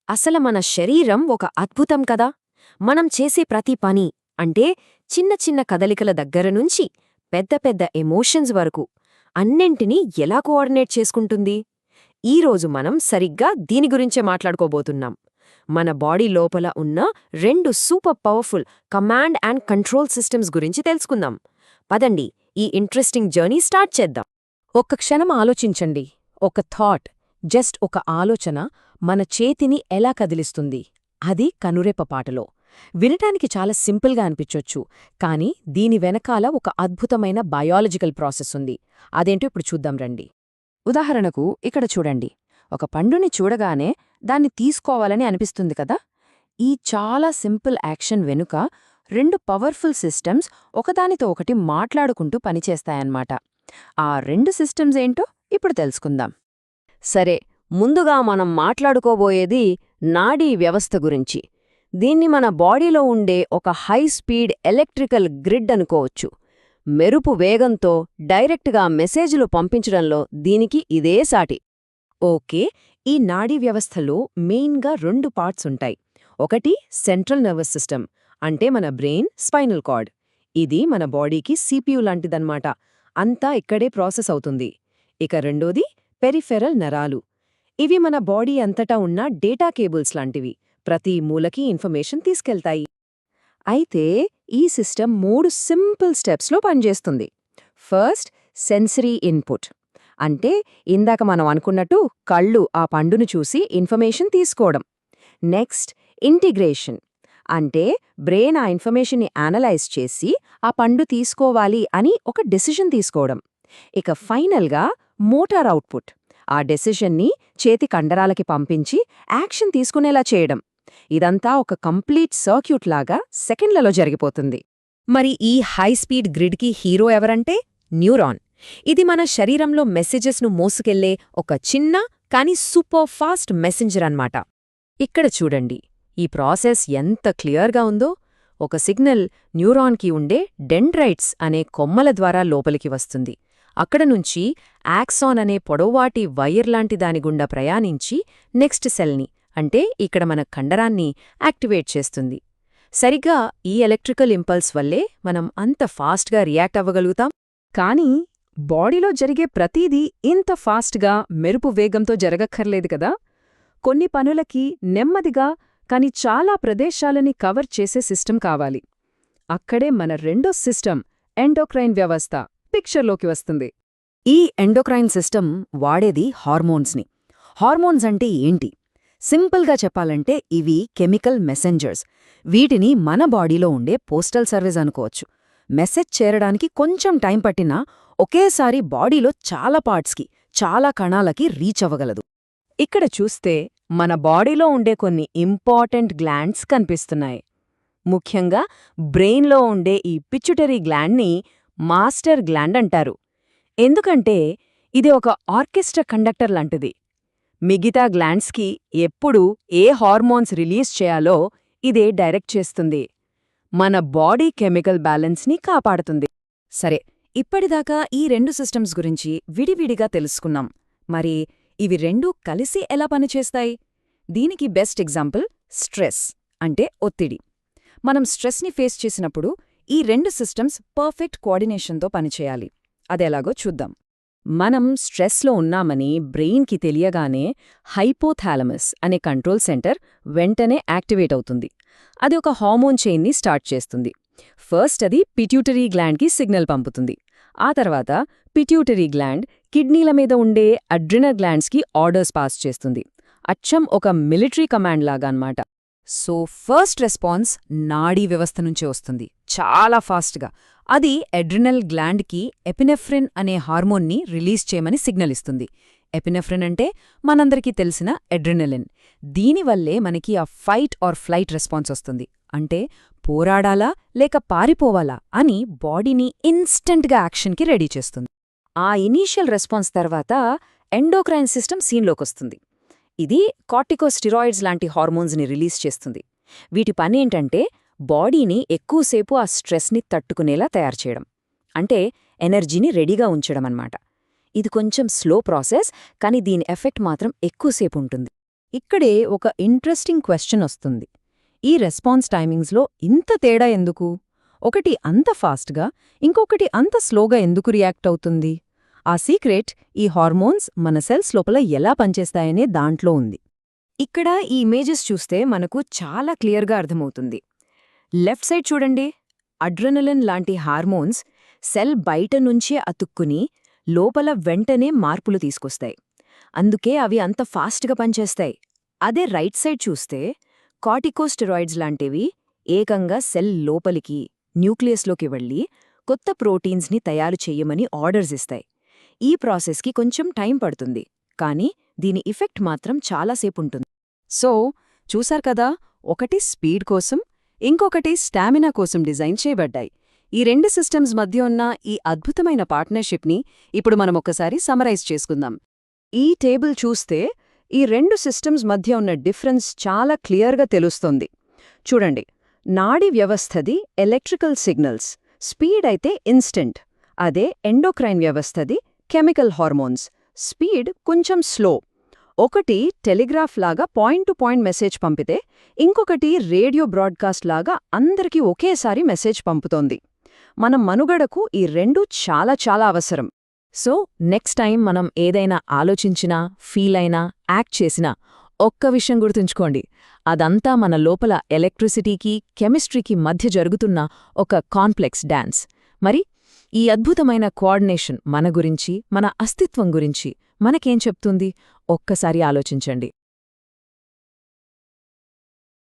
అసలు మన శరీరం ఒక అద్భుతం కదా. మనం చేసే ప్రతి పని అంటే చిన్న చిన్న కదలికల దగ్గరనుంచి పెద్ద పెద్ద ఎమోషన్స్ వరకు అన్నింటినీ ఎలా కోఆర్డినేట్ చేసుకుంటుంది. ఈరోజు మనం సరిగ్గా దీని గురించే మాట్లాడుకోబోతున్నాం. మన బాడీ లోపల ఉన్న రెండు super powerful command and control systems గురించి తెలుసుకుందాం. పదండి, ఈ ఇంట్రెస్టింగ్ జర్నీ స్టార్ట్ చేద్దాం. ఒక్క క్షణం ఆలోచించండి. ఒక థాట్, జస్ట్ ఒక ఆలోచన మన చేతిని ఎలా కదిలిస్తుంది, అది కనురెప్పపాటలో. వినటానికి చాలా సింపుల్గా అనిపించొచ్చు, కానీ దీని వెనకాల ఒక అద్భుతమైన బయాలజికల్ ప్రాసెస్ ఉంది. అదేంటో ఇప్పుడు చూద్దాం రండి. ఉదాహరణకు ఇక్కడ చూడండి. ఒక పండుని చూడగానే దాన్ని తీసుకోవాలని అనిపిస్తుంది కదా. ఈ చాలా సింపుల్ యాక్షన్ వెనుక రెండు పవర్ఫుల్ సిస్టమ్స్ ఒకదానితో ఒకటి మాట్లాడుకుంటూ పనిచేస్తాయన్నమాట. ఆ రెండు సిస్టమ్స్ ఏంటో ఇప్పుడు తెలుసుకుందాం. సరే, ముందుగా మనం మాట్లాడుకోబోయేది నాడీ వ్యవస్థ గురించి. దీన్ని మన బాడీలో ఉండే ఒక హై స్పీడ్ ఎలక్ట్రికల్ గ్రిడ్ అనుకోవచ్చు. మెరుపు వేగంతో డైరెక్ట్గా మెసేజ్లు పంపించడంలో దీనికి ఇదే సాటి. ఓకే, ఈ నాడీ వ్యవస్థలో మెయిన్గా రెండు పార్ట్స్ ఉంటాయి. ఒకటి సెంట్రల్ నర్వస్ సిస్టమ్, అంటే మన బ్రెయిన్, స్పైనల్ కార్డ్. ఇది మన బాడీకి సిపియు లాంటిదన్నమాట. అంతా ఇక్కడే ప్రాసెస్ అవుతుంది. ఇక రెండోది పెరిఫెరల్ నరాలు. ఇవి మన బాడీ అంతటా ఉన్న డేటా కేబుల్స్ లాంటివి. ప్రతి మూలకి ఇన్ఫర్మేషన్ తీసుకెళ్తాయి. అయితే ఈ సిస్టమ్ 3 సింపుల్ స్టెప్స్లో పనిచేస్తుంది. First, sensory input. అంటే ఇందాక మనం అనుకున్నట్టు కళ్ళు ఆ పండును చూసి ఇన్ఫర్మేషన్ తీసుకోవడం. Next, integration. అంటే బ్రెయిన్ ఆ ఇన్ఫర్మేషన్ని అనలైజ్ చేసి ఆ పండు తీసుకోవాలి అని ఒక డెసిషన్ తీసుకోవడం. ఇక ఫైనల్గా మోటార్ అవుట్పుట్. ఆ డెసిషన్ని చేతి కండరాలకి పంపించి యాక్షన్ తీసుకునేలా చేయడం. ఇదంతా ఒక కంప్లీట్ సర్క్యూట్ లాగా సెకండ్లలో జరిగిపోతుంది. మరి ఈ హై స్పీడ్ గ్రిడ్కి హీరో ఎవరంటే న్యూరాన్. ఇది మన శరీరంలో మెసేజెస్ను మోసుకెళ్లే ఒక చిన్న కానీ సూపర్ ఫాస్ట్ మెసెంజర్ అన్నమాట. ఇక్కడ చూడండి, ఈ ప్రాసెస్ ఎంత క్లియర్గా ఉందో. ఒక సిగ్నల్ న్యూరాన్కి ఉండే డెండ్రైట్స్ అనే కొమ్మల ద్వారా లోపలికి వస్తుంది. అక్కడ నుంచి యాక్సాన్ అనే పొడవాటి వైర్ లాంటి దాని గుండా ప్రయాణించి నెక్స్ట్ సెల్ని, అంటే ఇక్కడ మన కండరాన్ని యాక్టివేట్ చేస్తుంది. సరిగ్గా ఈ ఎలక్ట్రికల్ ఇంపల్స్ వల్లే మనం అంత ఫాస్ట్గా రియాక్ట్ అవ్వగలుగుతాం. కానీ బాడీలో జరిగే ప్రతీదీ ఇంత ఫాస్ట్గా మెరుపు వేగంతో జరగక్కర్లేదు కదా. కొన్ని పనులకి నెమ్మదిగా కాని చాలా ప్రదేశాలని కవర్ చేసే సిస్టమ్ కావాలి. అక్కడే మన రెండో సిస్టమ్, ఎండోక్రైన్ వ్యవస్థ, పిక్చర్లోకి వస్తుంది. ఈ ఎండోక్రైన్ సిస్టమ్ వాడేది హార్మోన్స్ని. హార్మోన్స్ అంటే ఏంటి? సింపుల్గా చెప్పాలంటే ఇవి కెమికల్ మెసెంజర్స్. వీటిని మన బాడీలో ఉండే పోస్టల్ సర్వీస్ అనుకోవచ్చు. మెసేజ్ చేరడానికి కొంచెం టైం పట్టినా ఒకేసారి బాడీలో చాలా పార్ట్స్కి, చాలా కణాలకి రీచ్ అవ్వగలదు. ఇక్కడ చూస్తే మన బాడీలో ఉండే కొన్ని ఇంపార్టెంట్ గ్లాండ్స్ కనిపిస్తున్నాయి. ముఖ్యంగా బ్రెయిన్లో ఉండే ఈ పిచ్యుటరీ గ్లాండ్ని మాస్టర్ గ్లాండ్ అంటారు. ఎందుకంటే ఇది ఒక ఆర్కెస్ట్రా కండక్టర్ లాంటిది. మిగతా గ్లాండ్స్కి ఎప్పుడు ఏ హార్మోన్స్ రిలీజ్ చేయాలో ఇదే డైరెక్ట్ చేస్తుంది. మన బాడీ కెమికల్ బ్యాలెన్స్ని కాపాడుతుంది. సరే, ఇప్పటిదాకా ఈ రెండు సిస్టమ్స్ గురించి విడివిడిగా తెలుసుకున్నాం. మరి ఇవి రెండూ కలిసి ఎలా పనిచేస్తాయి? దీనికి బెస్ట్ ఎగ్జాంపుల్ స్ట్రెస్, అంటే ఒత్తిడి. మనం స్ట్రెస్ని ఫేస్ చేసినప్పుడు ఈ రెండు సిస్టమ్స్ పర్ఫెక్ట్ కోఆర్డినేషన్తో పనిచేయాలి. అదెలాగో చూద్దాం. మనం స్ట్రెస్లో ఉన్నామని బ్రెయిన్కి తెలియగానే హైపోథాలమస్ అనే కంట్రోల్ సెంటర్ వెంటనే యాక్టివేట్ అవుతుంది. అది ఒక హార్మోన్ చైన్ని స్టార్ట్ చేస్తుంది. ఫస్ట్ అది పిట్యూటరీ గ్లాండ్కి సిగ్నల్ పంపుతుంది. ఆ తర్వాత పిట్యూటరీ గ్లాండ్ కిడ్నీల మీద ఉండే అడ్రినల్ గ్లాండ్స్కి ఆర్డర్స్ పాస్ చేస్తుంది. అచ్చం ఒక మిలిటరీ కమాండ్ లాగా అన్నమాట. సో ఫస్ట్ రెస్పాన్స్ నాడీ వ్యవస్థ నుంచే వస్తుంది, చాలా ఫాస్ట్గా. అది అడ్రినల్ గ్లాండ్కి ఎపినెఫ్రిన్ అనే హార్మోన్ని రిలీజ్ చేయమని సిగ్నల్ ఇస్తుంది. ఎపినెఫ్రిన్ అంటే మనందరికీ తెలిసిన అడ్రినలిన్. దీనివల్లే మనకి ఆ ఫైట్ ఆర్ ఫ్లైట్ రెస్పాన్స్ వస్తుంది. అంటే పోరాడాలా లేక పారిపోవాలా అని బాడీని ఇన్స్టంట్గా యాక్షన్కి రెడీ చేస్తుంది. ఆ ఇనీషియల్ రెస్పాన్స్ తర్వాత ఎండోక్రైన్ సిస్టమ్ సీన్లోకొస్తుంది. ఇది కార్టికోస్టిరాయిడ్స్ లాంటి హార్మోన్స్ని రిలీజ్ చేస్తుంది. వీటి పనేంటంటే బాడీని ఎక్కువసేపు ఆ స్ట్రెస్ని తట్టుకునేలా తయారు చేయడం. అంటే ఎనర్జీని రెడీగా ఉంచడం అన్నమాట. ఇది కొంచెం స్లో ప్రాసెస్, కానీ దీని ఎఫెక్ట్ మాత్రం ఎక్కువసేపు ఉంటుంది. ఇక్కడే ఒక ఇంట్రెస్టింగ్ క్వెశ్చన్ వస్తుంది. ఈ రెస్పాన్స్ టైమింగ్స్లో ఇంత తేడా ఎందుకు? ఒకటి అంత ఫాస్ట్గా, ఇంకొకటి అంత స్లోగా ఎందుకు రియాక్ట్ అవుతుంది? ఆ సీక్రెట్ ఈ హార్మోన్స్ మన సెల్స్ లోపల ఎలా పనిచేస్తాయనే దాంట్లో ఉంది. ఇక్కడ ఈ ఇమేజెస్ చూస్తే మనకు చాలా క్లియర్గా అర్థమవుతుంది. లెఫ్ట్ సైడ్ చూడండి, అడ్రెనలిన్ లాంటి హార్మోన్స్ సెల్ బయట నుంచే అతుక్కుని లోపల వెంటనే మార్పులు తీసుకొస్తాయి. అందుకే అవి అంత ఫాస్ట్గా పనిచేస్తాయి. అదే రైట్ సైడ్ చూస్తే కార్టికోస్టెరాయిడ్స్ లాంటివి ఏకంగా సెల్ లోపలికి, న్యూక్లియస్లోకి వెళ్ళి కొత్త ప్రోటీన్స్ని తయారు చెయ్యమని ఆర్డర్స్ ఇస్తాయి. ఈ ప్రాసెస్కి కొంచెం టైం పడుతుంది, కానీ దీని ఎఫెక్ట్ మాత్రం చాలాసేపుంటుంది. సో చూశారు కదా, ఒకటి స్పీడ్ కోసం, ఇంకొకటి స్టామినా కోసం డిజైన్ చేయబడ్డాయి. ఈ రెండు సిస్టమ్స్ మధ్య ఉన్న ఈ అద్భుతమైన పార్ట్నర్షిప్ని ఇప్పుడు మనం ఒకసారి సమరైజ్ చేసుకుందాం. ఈ టేబుల్ చూస్తే ఈ రెండు సిస్టమ్స్ మధ్య ఉన్న డిఫరెన్స్ చాలా క్లియర్గా తెలుస్తోంది. చూడండి, నాడీ వ్యవస్థది ఎలక్ట్రికల్ సిగ్నల్స్, స్పీడ్ అయితే ఇన్స్టెంట్. అదే ఎండోక్రైన్ వ్యవస్థది కెమికల్ హార్మోన్స్, స్పీడ్ కొంచెం స్లో. ఒకటి టెలిగ్రాఫ్ లాగా పాయింట్ టు పాయింట్ మెసేజ్ పంపితే, ఇంకొకటి రేడియో బ్రాడ్కాస్ట్ లాగా అందరికీ ఒకేసారి మెసేజ్ పంపుతోంది. మన మనుగడకు ఈ రెండు చాలా చాలా అవసరం. సో నెక్స్ట్ టైం మనం ఏదైనా ఆలోచించినా, ఫీల్ అయినా, యాక్ట్ చేసినా ఒక్క విషయం గుర్తుంచుకోండి, అదంతా మన లోపల ఎలక్ట్రిసిటీకి, కెమిస్ట్రీకి మధ్య జరుగుతున్న ఒక కాంప్లెక్స్ డాన్స్. మరి ఈ అద్భుతమైన కోఆర్డినేషన్ మన గురించి, మన అస్తిత్వం గురించి మనకేం చెప్తుంది? ఒక్కసారి ఆలోచించండి.